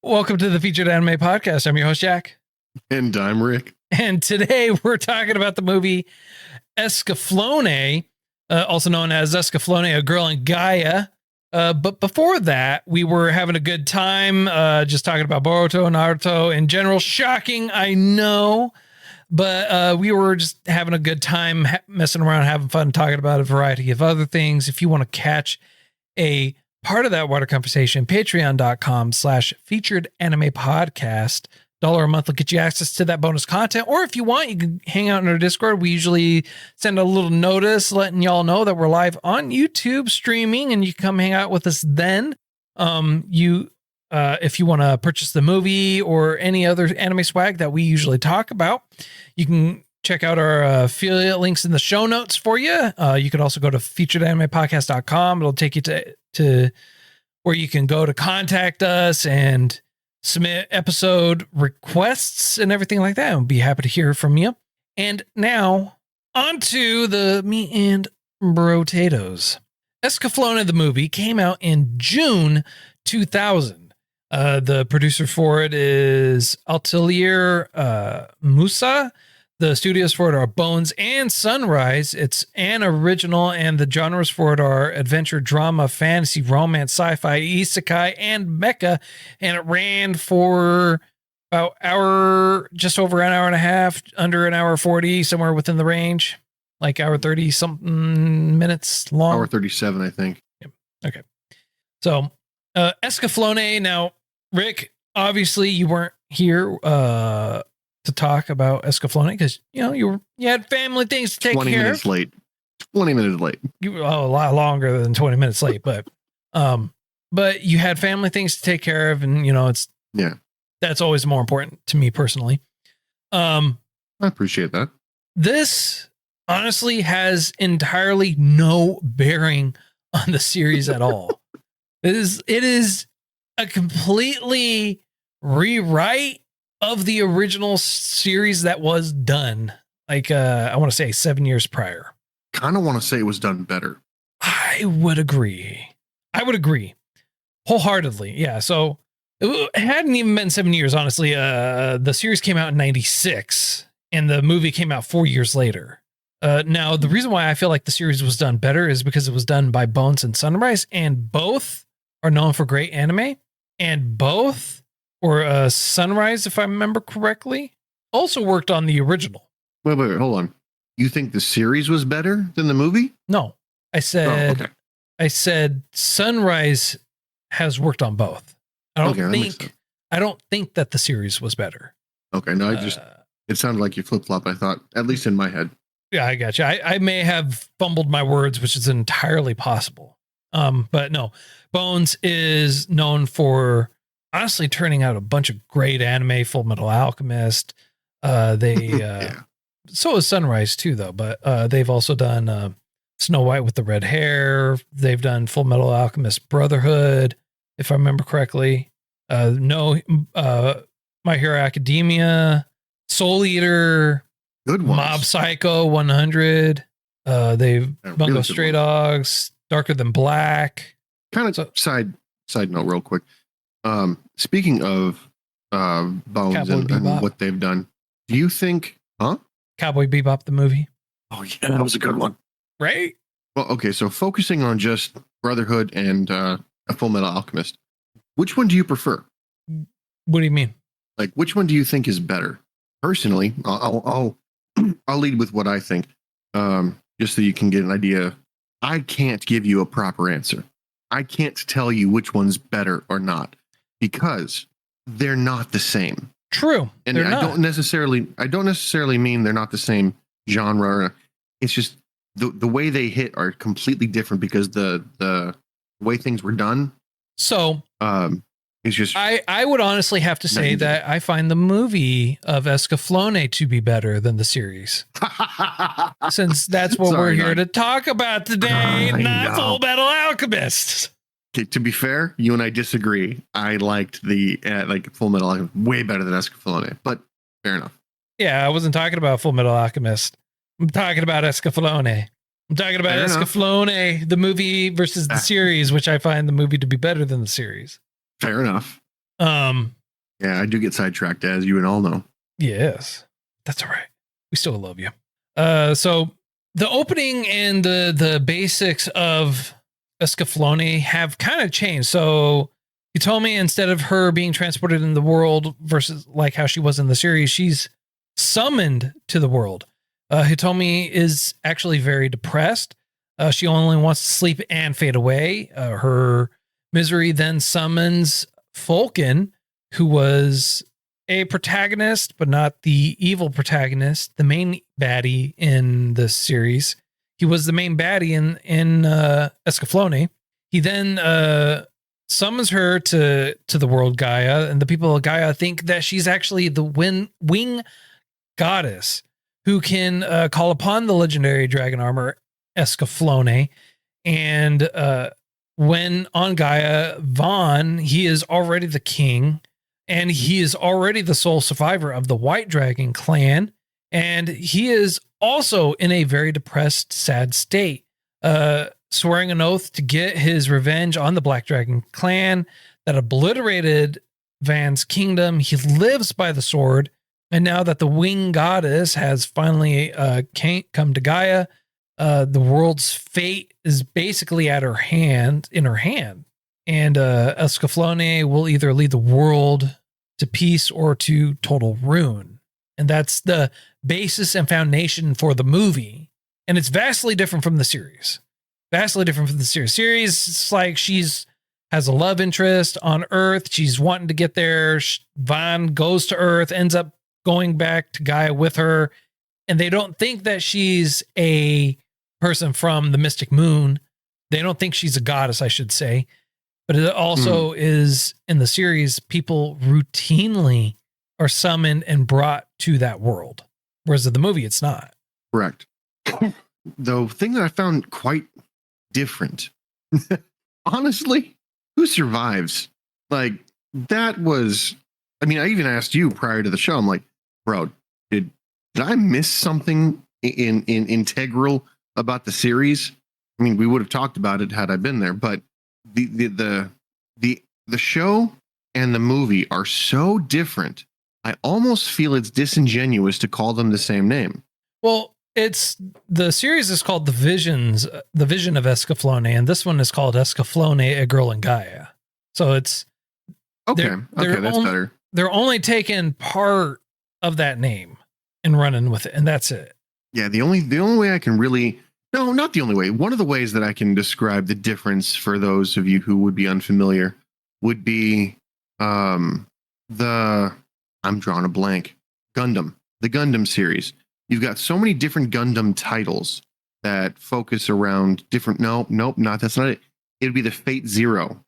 Welcome to the Featured Anime Podcast. I'm your host, Jack. And I'm Rick. And today we're talking about the movie Escaflowne, also known as Escaflowne, A Girl in Gaea. But before that, we were having a good time just talking about Boruto and Naruto in general. Shocking, I know. But we were just having a good time messing around, having fun, talking about a variety of other things. If you want to catch a part of that water conversation, patreon.com/featured anime podcast. $1 a month will get you access to that bonus content. Or if you want, you can hang out in our Discord. We usually send a little notice letting y'all know that we're live on YouTube streaming, and you can come hang out with us then. If you want to purchase the movie or any other anime swag that we usually talk about, you can check out our affiliate links in the show notes for you. You could also go to featuredanimepodcast.com. It'll take you to where you can go to contact us and submit episode requests and everything like that. I'll be happy to hear from you. And now on to the meat and potatoes. Escaflowne, the movie, came out in June 2000. The producer for it is Atelier Musa. The studios for it are Bones and Sunrise. It's an original, and the genres for it are adventure, drama, fantasy, romance, sci-fi, isekai, and mecha. And it ran for about just over an hour and a half, under an hour 40, somewhere within the range, like hour 30 something minutes long. Hour 37, I think. Yep. Okay. So Escaflowne. Now, Rick, obviously you weren't here to talk about Escaflowne because you had family things to take care of. 20 minutes late. 20 minutes late. A lot longer than 20 minutes late, but you had family things to take care of, and that's always more important to me personally. I appreciate that. This honestly has entirely no bearing on the series at all. It is a completely rewrite of the original series that was done, like I want to say 7 years prior. Kind of want to say it was done better. I would agree wholeheartedly. Yeah. So it hadn't even been 7 years, honestly. The series came out in 96 and the movie came out 4 years later. Now, the reason why I feel like the series was done better is because it was done by Bones and Sunrise, and both are known for great anime, and both, or Sunrise, if I remember correctly, also worked on the original. Wait, hold on. You think the series was better than the movie? No, I said Sunrise has worked on both. I don't think that the series was better. Okay, no, it sounded like you flip-flop, I thought, at least in my head. Yeah, I got you. I may have fumbled my words, which is entirely possible. But no, Bones is known for honestly turning out a bunch of great anime. Full Metal Alchemist. So is Sunrise too, though. But they've also done Snow White with the Red Hair. They've done Full Metal Alchemist Brotherhood, if I remember correctly. My Hero Academia, Soul Eater, good ones. Mob Psycho 100. They've Bungo really Stray Dogs, Darker Than Black. Kind of side note, real quick. Speaking of Bones and what they've done, do you think, Cowboy Bebop the movie? Oh yeah, that was a good one, right? Well, okay, so focusing on just Brotherhood and a Full Metal Alchemist, which one do you prefer? What do you mean? Like, which one do you think is better? Personally, I'll lead with what I think, just so you can get an idea. I can't give you a proper answer. I can't tell you which one's better or not because they're not the same. True. And I don't necessarily mean they're not the same genre. It's just the way they hit are completely different because the way things were done. So, it's just I would honestly have to say that I find the movie of Escaflowne to be better than the series. Since that's what we're here to talk about today, not Full Metal Alchemist. Okay, to be fair, you and I disagree. I liked the Full Metal Alchemist way better than Escaflowne, but fair enough. Yeah, I wasn't talking about Full Metal Alchemist. I'm talking about Escaflowne. I'm talking about Escaflowne, the movie versus the series, which I find the movie to be better than the series. Fair enough. Yeah, I do get sidetracked, as you and all know. Yes, that's all right. We still love you. So the opening and the basics of Escaflowne have kind of changed. So you told me instead of her being transported in the world versus like how she was in the series, she's summoned to the world. Hitomi is actually very depressed. She only wants to sleep and fade away. Her misery then summons Falcon, who was a protagonist, but not the evil protagonist, the main baddie in the series. He was the main baddie in Escaflowne. He then summons her to the world Gaea, and the people of Gaea think that she's actually the wing goddess who can call upon the legendary dragon armor Escaflowne. And when on Gaea, Vaughn, he is already the king, and he is already the sole survivor of the White Dragon clan, and he is also in a very depressed, sad state, swearing an oath to get his revenge on the Black Dragon clan that obliterated Van's kingdom. He lives by the sword, and now that the wing goddess has finally come to Gaea, the world's fate is basically in her hand. And Escaflowne will either lead the world to peace or to total ruin. And that's the basis and foundation for the movie. And it's vastly different from the series. Series, it's like has a love interest on Earth. She's wanting to get there. Vaughn goes to Earth, ends up going back to Gaea with her. And they don't think that she's a person from the Mystic Moon. They don't think she's a goddess, I should say. But it also is in the series, people routinely are summoned and brought to that world. Whereas in the movie, it's not. Correct. The thing that I found quite different, honestly, who survives? Like, that was, I mean, I even asked you prior to the show, I'm like, bro, did I miss something in integral about the series? I mean, we would have talked about it had I been there, but the show and the movie are so different. I almost feel it's disingenuous to call them the same name. Well, the series is called the Vision of Escaflowne, and this one is called Escaflowne, A Girl in Gaea. So it's okay, that's better. They're only taking part of that name and running with it, and that's it. Yeah, the only way I can really, no, not the only way. One of the ways that I can describe the difference for those of you who would be unfamiliar would be I'm drawing a blank. The Gundam series. You've got so many different Gundam titles that focus around different. Nope, that's not it. It'd be the Fate Zero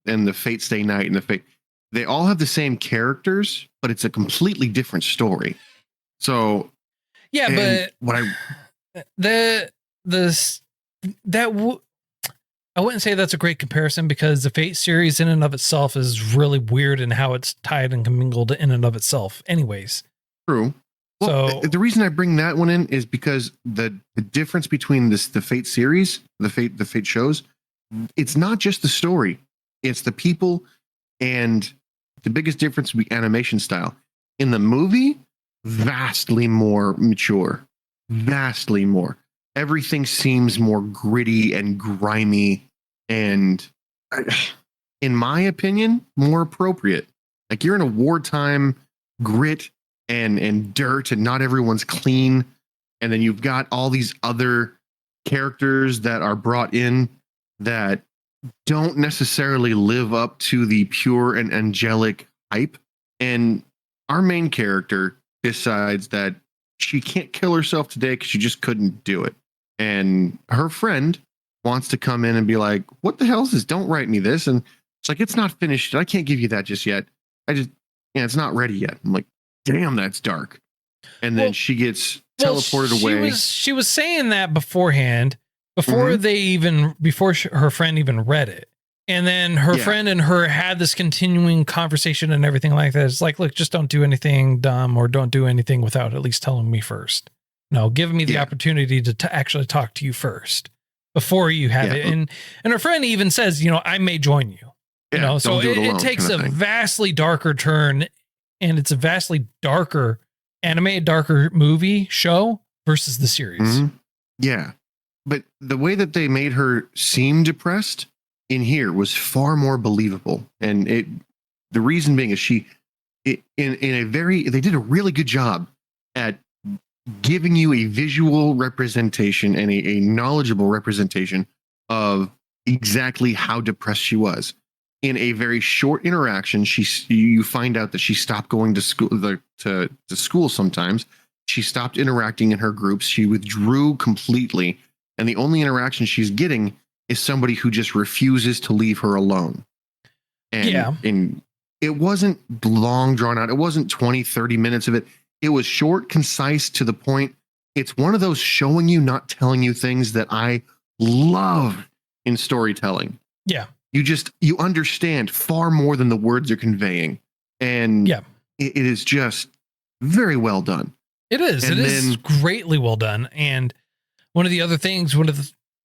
and the Fate Stay Night and the Fate. They all have the same characters, but it's a completely different story. So yeah, but what I wouldn't say that's a great comparison, because the Fate series in and of itself is really weird in how it's tied and commingled in and of itself anyways. True. Well, so the reason I bring that one in is because the difference between the Fate series, the Fate shows, it's not just the story, it's the people, and the biggest difference would be animation style. In the movie, vastly more mature, vastly more. Everything seems more gritty and grimy, and in my opinion, more appropriate. Like, you're in a wartime grit and dirt, and not everyone's clean. And then you've got all these other characters that are brought in that don't necessarily live up to the pure and angelic hype. And our main character decides that she can't kill herself today because she just couldn't do it. And her friend wants to come in and be like, what the hell is this? Don't write me this. And it's like, it's not finished. I can't give you that just yet. It's not ready yet. I'm like, damn, that's dark. And then she gets teleported away. She was saying that beforehand, before her friend even read it. And then her friend and her had this continuing conversation and everything like that. It's like, look, just don't do anything dumb, or don't do anything without at least telling me first. No, give me the opportunity to actually talk to you first before you have it. And her friend even says, I may join you. You Yeah, know, so don't do it alone it takes kind a of thing. vastly darker turn, and it's a vastly darker animated, darker movie show versus the series. Mhm. Yeah. But the way that they made her seem depressed in here was far more believable. And the reason being is in a they did a really good job at giving you a visual representation and a knowledgeable representation of exactly how depressed she was. In a very short interaction, you find out that she stopped going to school to school sometimes. She stopped interacting in her groups. She withdrew completely, and the only interaction she's getting is somebody who just refuses to leave her alone. And it wasn't long drawn out. It wasn't 20, 30 minutes of it. It was short, concise, to the point. It's one of those showing you, not telling you things that I love in storytelling. Yeah. You understand far more than the words are conveying. And Yeah. it is just very well done. It is. And It is greatly well done. And one of the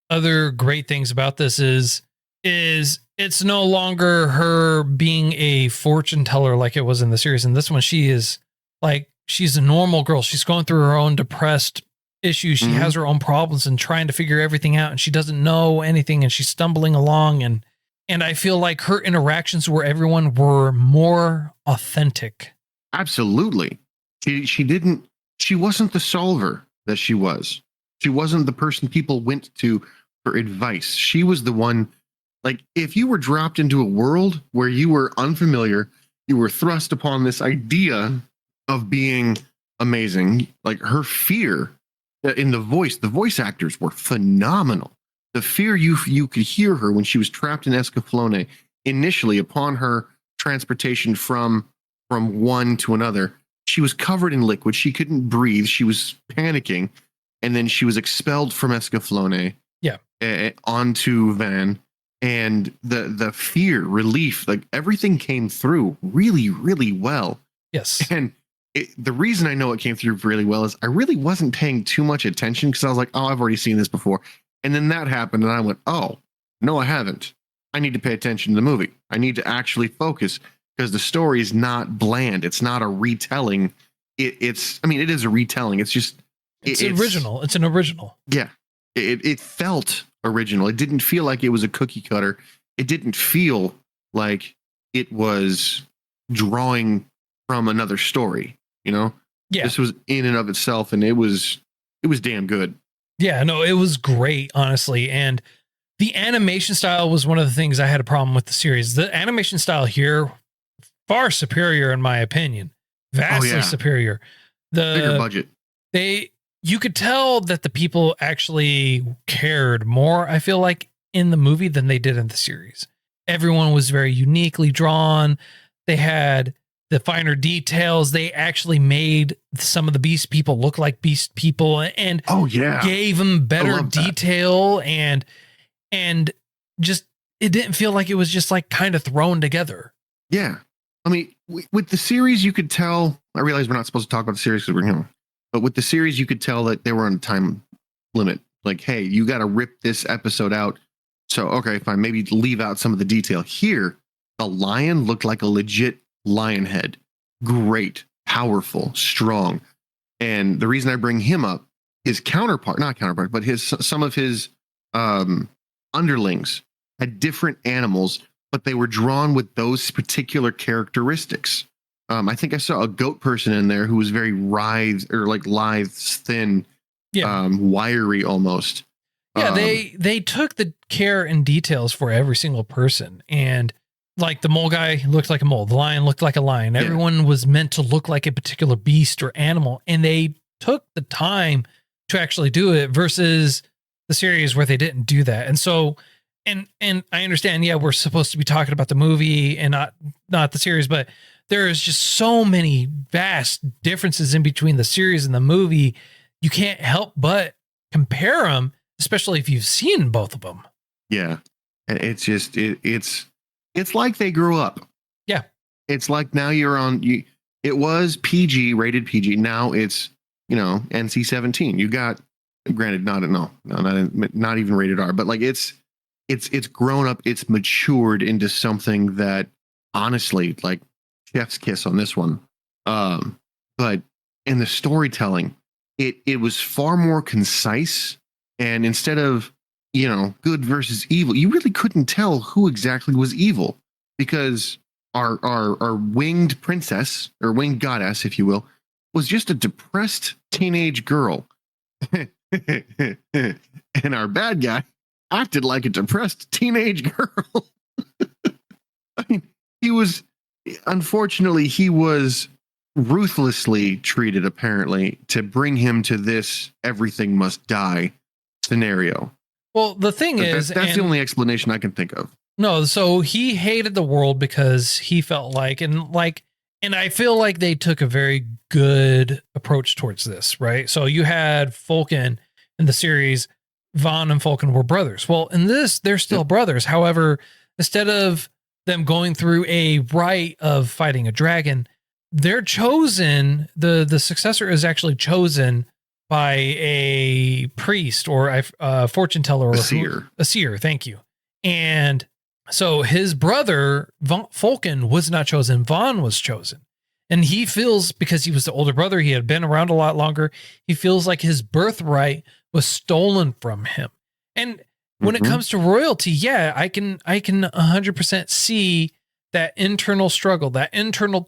other great things about this is it's no longer her being a fortune teller like it was in the series. In this one, she's a normal girl. She's going through her own depressed issues. She has her own problems and trying to figure everything out. And she doesn't know anything, and she's stumbling along. And I feel like her interactions with everyone were more authentic. Absolutely. She wasn't the solver that she was. She wasn't the person people went to for advice. She was the one, like, if you were dropped into a world where you were unfamiliar, you were thrust upon this idea of being amazing, like her fear in the voice actors were phenomenal. The fear you could hear her when she was trapped in Escaflowne initially upon her transportation from one to another. She was covered in liquid. She couldn't breathe. She was panicking. And then she was expelled from Escaflowne onto Van. And the fear, relief, like everything came through really, really well. Yes. And the reason I know it came through really well is I really wasn't paying too much attention because I was like, oh, I've already seen this before. And then that happened and I went, oh, no, I haven't. I need to pay attention to the movie. I need to actually focus because the story is not bland. It's not a retelling. It is a retelling. It's just, it's original. It's an original. Yeah. It felt original. It didn't feel like it was a cookie cutter. It didn't feel like it was drawing from another story, you know? Yeah. This was in and of itself, and it was damn good. Yeah, no, it was great, honestly. And the animation style was one of the things I had a problem with the series. The animation style here, far superior in my opinion. Vastly superior. The bigger budget. You could tell that the people actually cared more, I feel like, in the movie than they did in the series. Everyone was very uniquely drawn. They had the finer details. They actually made some of the beast people look like beast people and gave them better detail and just, it didn't feel like it was just like kind of thrown together. Yeah. I mean, with the series, you could tell, I realize we're not supposed to talk about the series because we're, but with the series, you could tell that they were on a time limit. Like, hey, you got to rip this episode out. So, okay, fine. Maybe leave out some of the detail. Here, the lion looked like a legit lion head. Great, powerful, strong. And the reason I bring him up, his counterpart, not counterpart, but some of his underlings had different animals, but they were drawn with those particular characteristics. I think I saw a goat person in there who was very lithe, thin, wiry almost. Yeah, they took the care and details for every single person. And like the mole guy looked like a mole. The lion looked like a lion. Everyone was meant to look like a particular beast or animal. And they took the time to actually do it versus the series where they didn't do that. And so, and I understand, we're supposed to be talking about the movie and not the series, but there is just so many vast differences in between the series and the movie. You can't help but compare them, especially if you've seen both of them. Yeah. And it's just, it's like they grew up. Yeah. It's like now you're on, it was PG, rated PG. Now it's, NC-17. You got, granted, not even rated R, but like it's it's grown up, it's matured into something that honestly, like, chef's kiss on this one. But in the storytelling, it was far more concise, and instead of, good versus evil, you really couldn't tell who exactly was evil, because our winged princess, or winged goddess, if you will, was just a depressed teenage girl. And our bad guy acted like a depressed teenage girl. I mean, unfortunately, he was ruthlessly treated, apparently, to bring him to this everything must die scenario. Well, the thing is, that's the only explanation I can think of. No, so he hated the world because he felt like, and I feel like they took a very good approach towards this, right? So you had Fulken in the series, Vaughn and Fulken were brothers. Well, in this, they're still brothers. However, instead of them going through a rite of fighting a dragon, they're chosen, the successor is actually chosen by a priest or a fortune teller, or a seer. Thank you. And so his brother, Fulken, was not chosen. Vaughn was chosen. And he feels, because he was the older brother, he had been around a lot longer, he feels like his birthright was stolen from him. And when it comes to royalty, yeah, I can 100% see that internal struggle, that internal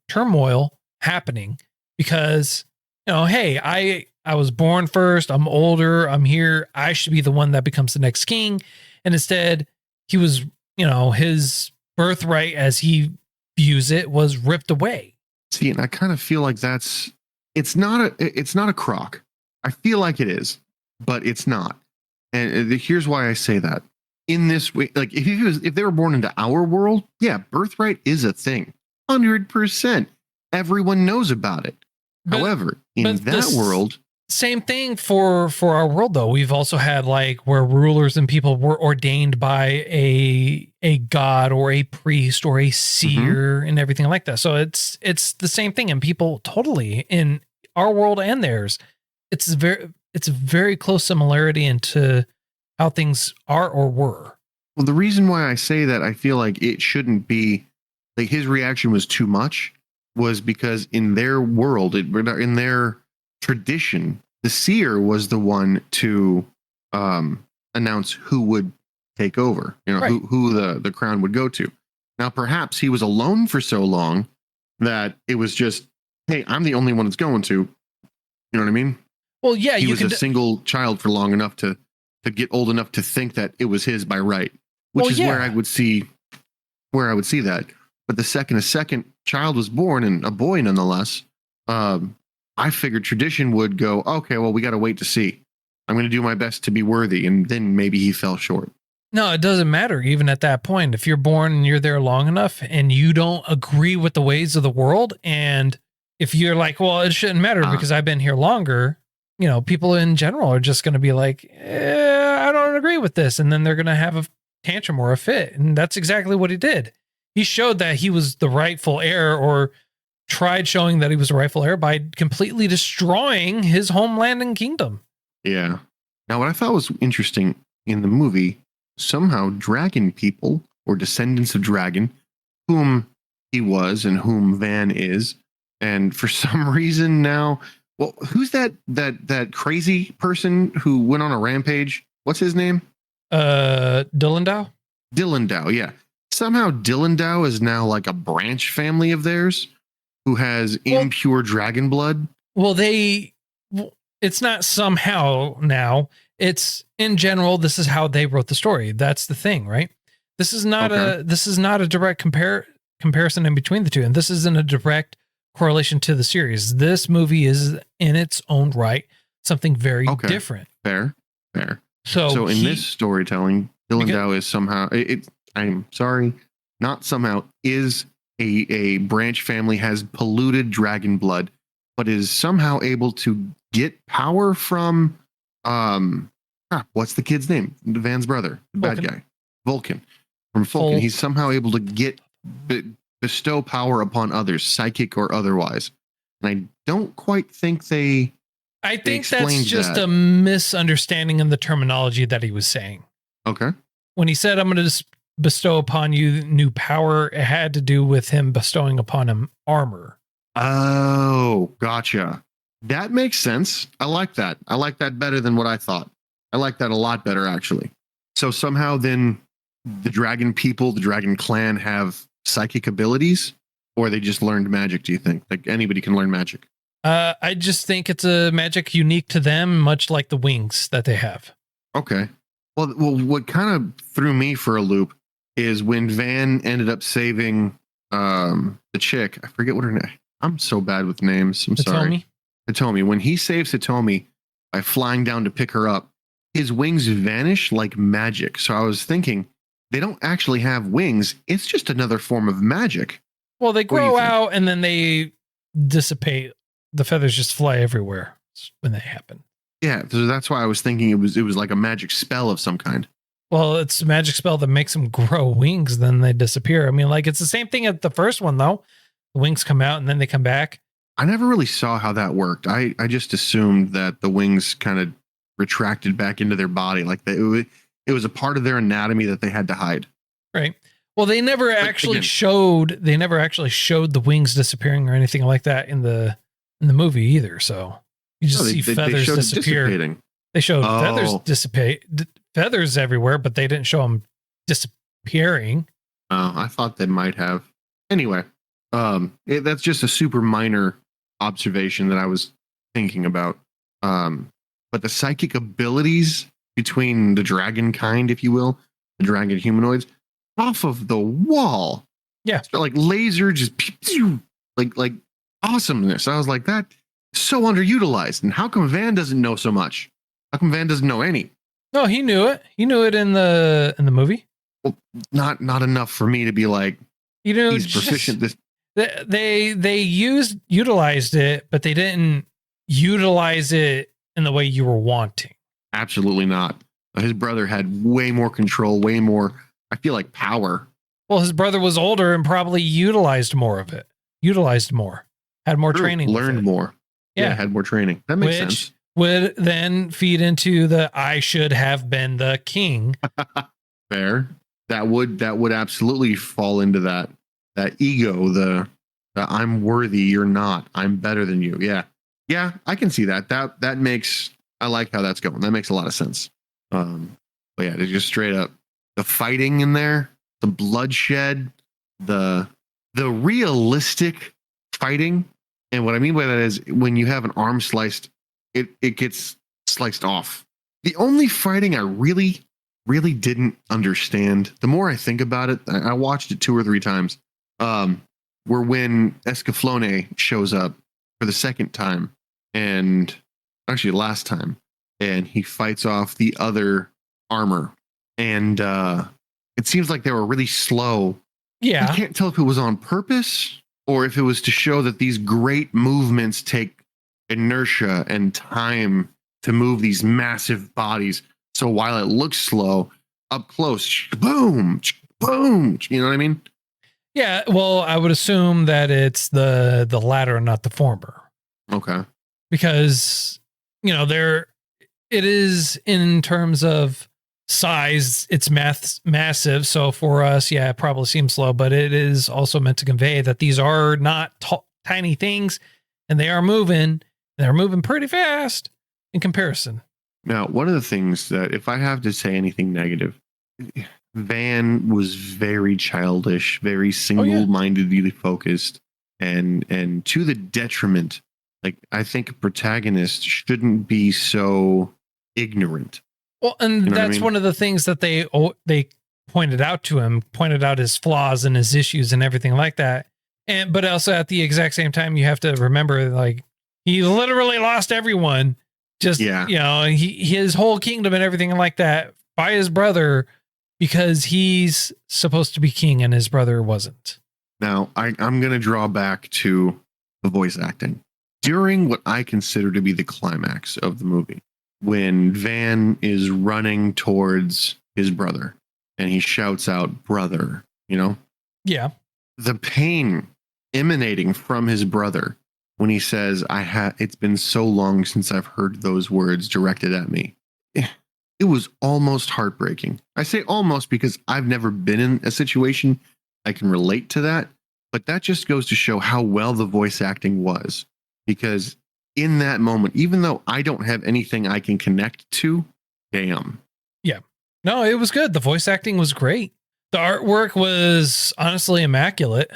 turmoil happening, because, hey, I was born first, I'm older, I'm here, I should be the one that becomes the next king. And instead, he was, his birthright, as he views it, was ripped away. See, and I kind of feel like it's not a crock. I feel like it is, but it's not. And here's why I say that. In this way, like, if they were born into our world, yeah, birthright is a thing. 100%. Everyone knows about it. However, in that world, same thing for our world, though. We've also had, like, where rulers and people were ordained by a god or a priest or a seer and everything like that. So it's the same thing, and people totally, in our world and theirs, it's a very close similarity into how things are or were. Well, the reason why I say that I feel like it shouldn't be, like, his reaction was too much, was because in their world, in their tradition, the seer was the one to announce who would take over, right, who the crown would go to. Now, perhaps he was alone for so long that it was just, hey, I'm the only one it's going to. You know what I mean? Well, yeah, he was a single child for long enough to get old enough to think that it was his by right, which is where I would see that. But the second a second child was born, and a boy nonetheless, I figured tradition would go, okay, well, we got to wait to see. I'm going to do my best to be worthy. And then maybe he fell short. No, it doesn't matter. Even at that point, if you're born and you're there long enough and you don't agree with the ways of the world, and if you're like, well, it shouldn't matter because I've been here longer, people in general are just going to be like, I don't agree with this. And then they're going to have a tantrum or a fit. And that's exactly what he did. He showed that he was the rightful heir, or tried showing that he was a rightful heir, by completely destroying his homeland and kingdom. Yeah. Now, what I thought was interesting in the movie, somehow dragon people, or descendants of dragon, whom he was and whom Van is, and for some reason now, well, who's that crazy person who went on a rampage? What's his name? Dillendow? Dillendow, yeah. Somehow Dillendow is now like a branch family of theirs who has impure dragon blood. Well, it's not somehow now. It's in general, this is how they wrote the story. That's the thing, right? This is not a direct comparison in between the two. And this isn't a direct correlation to the series. This movie is in its own right something very different. Fair. So in this storytelling, Dillendow is somehow, I'm sorry, not somehow, is a branch family, has polluted dragon blood, but is somehow able to get power from, what's the kid's name? Van's brother, the bad guy, Vulcan. From Vulcan, he's somehow able to bestow power upon others, psychic or otherwise. And I don't quite think I think that's just a misunderstanding in the terminology that he was saying. Okay. when he said, I'm going to bestow upon you new power, it had to do with him bestowing upon him armor. Oh, gotcha. That makes sense. I like that. I like that better than what I thought. I like that a lot better, actually. So somehow then the dragon people, the dragon clan have psychic abilities, or they just learned magic, do you think? Like anybody can learn magic? I just think it's a magic unique to them, much like the wings that they have. Okay. Well, what kind of threw me for a loop is when Van ended up saving the chick. I forget what her name. I'm so bad with names. I'm sorry. Hitomi. When he saves Hitomi by flying down to pick her up, his wings vanish like magic. So I was thinking, they don't actually have wings. It's just another form of magic. Well, they grow out and then they dissipate. The feathers just fly everywhere when they happen. Yeah, so that's why I was thinking it was like a magic spell of some kind. Well, it's a magic spell that makes them grow wings, then they disappear. I mean, like it's the same thing at the first one, though. The wings come out and then they come back. I never really saw how that worked. I just assumed that the wings kind of retracted back into their body, like it was a part of their anatomy that they had to hide. Right. Well, they never actually showed the wings disappearing or anything like that in the movie either. So you just see feathers disappear. They showed feathers dissipate, feathers everywhere, but they didn't show them disappearing. Oh, I thought they might have. Anyway, that's just a super minor observation that I was thinking about. But the psychic abilities between the dragon kind, if you will, the dragon humanoids, off of the wall. Yeah. So like laser, just like awesomeness. I was like, that so underutilized. And how come Van doesn't know so much? How come Van doesn't know any? No, he knew it. He knew it in the movie. Well, not enough for me to be like, he's proficient. They utilized it, but they didn't utilize it in the way you were wanting. Absolutely not. His brother had way more control, way more, I feel like, power. Well, his brother was older and probably utilized more of it. Had more training. Learned more. Yeah, had more training. That makes sense. Would then feed into the I should have been the king. Fair. That would absolutely fall into that ego, the I'm worthy, you're not. I'm better than you. Yeah. Yeah, I can see that. That makes, I like how that's going. That makes a lot of sense. But yeah, it's just straight up the fighting in there, the bloodshed, the realistic fighting. And what I mean by that is when you have an arm sliced, it gets sliced off. The only fighting I really didn't understand, the more I think about it, I watched it 2 or 3 times, were when Escaflowne shows up for the second time, and actually last time, and he fights off the other armor. And it seems like they were really slow. Yeah. I can't tell if it was on purpose or if it was to show that these great movements take inertia and time to move these massive bodies. So while it looks slow, up close, boom, boom. You know what I mean? Yeah. Well, I would assume that it's the latter, not the former. Okay. Because, it is in terms of size, it's massive. So for us, yeah, it probably seems slow, but it is also meant to convey that these are not tiny things, and they are moving. They're moving pretty fast in comparison. Now, one of the things that, if I have to say anything negative, Van was very childish, very single-mindedly focused, and to the detriment. Like, I think a protagonist shouldn't be so ignorant. Well, and that's one of the things that they pointed out to him, pointed out his flaws and his issues and everything like that. But also at the exact same time, you have to remember, like, he literally lost everyone. Just, his whole kingdom and everything like that by his brother, because he's supposed to be king and his brother wasn't. Now, I'm going to draw back to the voice acting. During what I consider to be the climax of the movie, when Van is running towards his brother and he shouts out, brother, Yeah. The pain emanating from his brother when he says, it's been so long since I've heard those words directed at me. it was almost heartbreaking. I say almost because I've never been in a situation I can relate to that, but that just goes to show how well the voice acting was. Because in that moment, even though I don't have anything I can connect to, damn. Yeah. No, it was good. The voice acting was great. The artwork was honestly immaculate,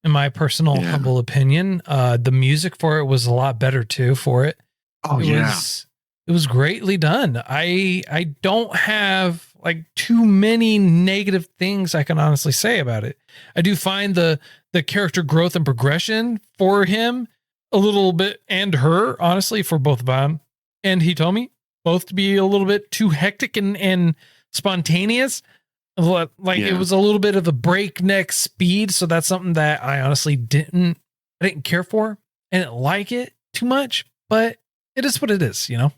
in my personal humble opinion. The music for it was a lot better too for it. Oh, It was greatly done. I don't have like too many negative things I can honestly say about it. I do find the character growth and progression for him a little bit, and her, honestly, for both of them and Hitomi, both to be a little bit too hectic and spontaneous. Like it was a little bit of a breakneck speed. So that's something that I honestly didn't care for. I didn't like it too much, but it is what it is, you know?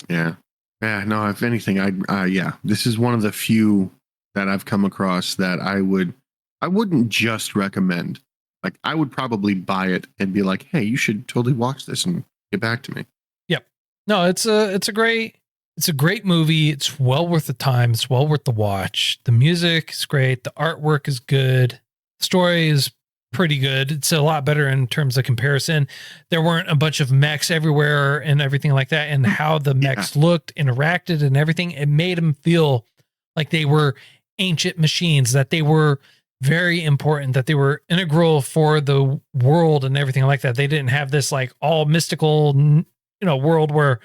Yeah. Yeah. No, if anything, this is one of the few that I've come across that I wouldn't just recommend. Like, I would probably buy it and be like, hey, you should totally watch this and get back to me. Yep. No, it's a great movie. It's well worth the time. It's well worth the watch. The music is great. The artwork is good. The story is pretty good. It's a lot better in terms of comparison. There weren't a bunch of mechs everywhere and everything like that. And how the mechs looked, interacted, and everything, it made them feel like they were ancient machines, that they were very important, that they were integral for the world and everything like that. They didn't have this like all mystical, world where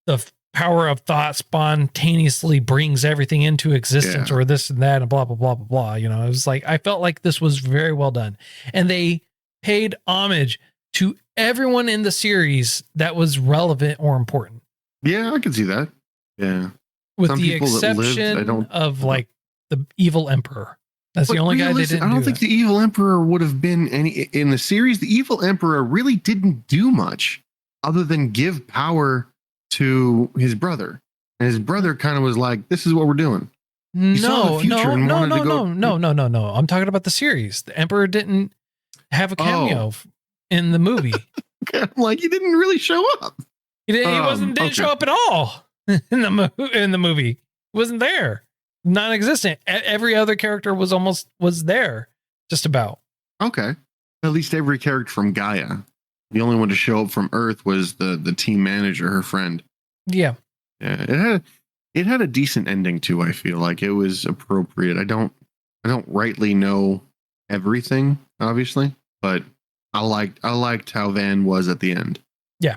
the power of thought spontaneously brings everything into existence or this and that and blah, blah, blah, blah, blah. It was like, I felt like this was very well done, and they paid homage to everyone in the series that was relevant or important. Yeah, I can see that. Yeah. With the exception of like the evil emperor. That's the only guy they didn't do. I don't think the evil emperor would have been any in the series. The evil emperor really didn't do much other than give power to his brother. And his brother kind of was like, this is what we're doing. No. I'm talking about the series. The emperor didn't have a cameo in the movie. I'm like, he didn't really show up. He didn't show up at all in the movie. He wasn't there. Non-existent. Every other character was there, just about. Okay. At least every character from Gaea. The only one to show up from Earth was the team manager, her friend. Yeah. Yeah. It had a decent ending too. I feel like it was appropriate. I don't rightly know everything, obviously, but I liked how Van was at the end. Yeah.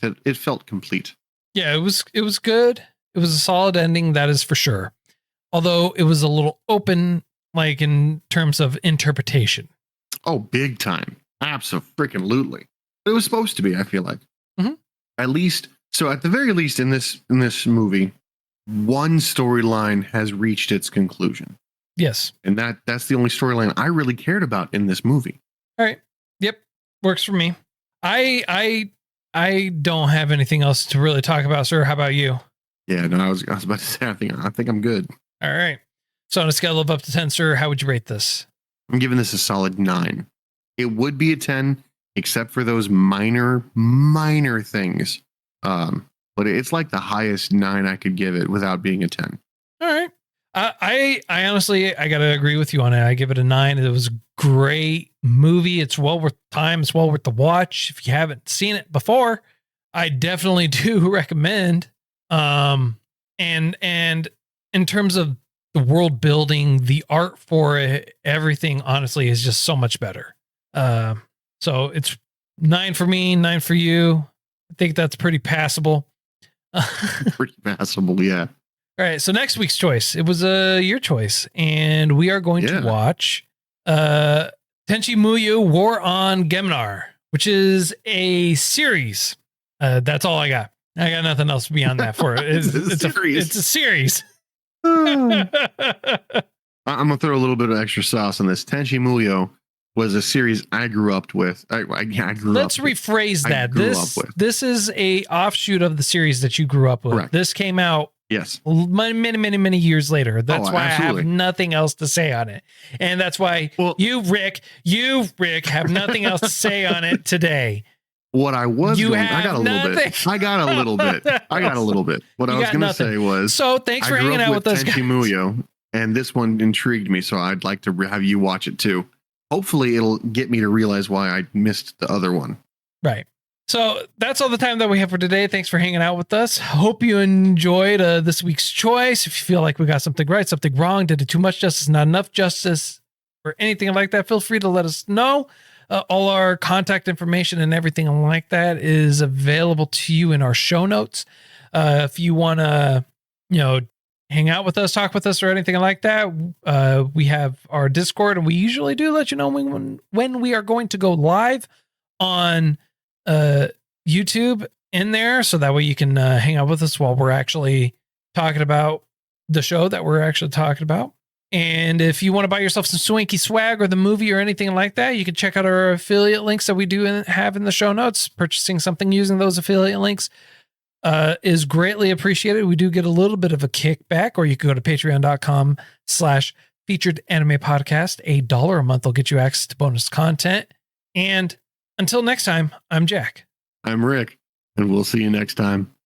It felt complete. Yeah, it was good. It was a solid ending, that is for sure. Although it was a little open, like in terms of interpretation. Oh, big time. Absolutely. It was supposed to be, I feel like. Mm-hmm. At the very least in this movie, one storyline has reached its conclusion. Yes. And that's the only storyline I really cared about in this movie. All right. Yep. Works for me. I don't have anything else to really talk about, sir. How about you? Yeah, no, I was about to say, I think I'm good. All right. So on a scale of up to 10, sir, how would you rate this? I'm giving this a solid 9. It would be a 10, except for those minor things. But it's like the highest 9 I could give it without being a 10. All right. I honestly, I got to agree with you on it. I give it a 9. It was a great movie. It's well worth time. It's well worth the watch. If you haven't seen it before, I definitely do recommend. And in terms of the world building, the art for it, everything honestly is just so much better. So it's 9 for me, 9 for you. I think that's pretty passable. Pretty passable, yeah. All right, so next week's choice, it was your choice, and we are going to watch Tenchi Muyo War on Geminar, which is a series. That's all I got. I got nothing else beyond that for it. It's a series. I'm gonna throw a little bit of extra sauce on this. Tenchi Muyo was a series I grew up with. I grew Let's rephrase that. This is a offshoot of the series that you grew up with. Correct. This came out many years later. That's why absolutely. I have nothing else to say on it. And that's why you, Rick, have nothing else to say on it today. What I was You going, I have got a little nothing. bit. I got a little bit. I got a little bit. What You I was got going to nothing. say was, So thanks for I grew hanging up out with us, Tenchi guys. Muyo, and this one intrigued me, so I'd like to have you watch it too. Hopefully, it'll get me to realize why I missed the other one. Right. So that's all the time that we have for today. Thanks for hanging out with us. Hope you enjoyed this week's choice. If you feel like we got something right, something wrong, did it too much justice, not enough justice, or anything like that, feel free to let us know. All our contact information and everything like that is available to you in our show notes. If you want to, hang out with us, talk with us, or anything like that, we have our Discord, and we usually do let you know when we are going to go live on YouTube in there, so that way you can hang out with us while we're actually talking about the show that we're actually talking about. And if you want to buy yourself some swanky swag or the movie or anything like that, you can check out our affiliate links that we do have in the show notes. Purchasing something using those affiliate links is greatly appreciated. We do get a little bit of a kickback, or you can go to patreon.com/featured anime podcast. $1 a month will get you access to bonus content. And until next time, I'm Jack. I'm Rick, and we'll see you next time.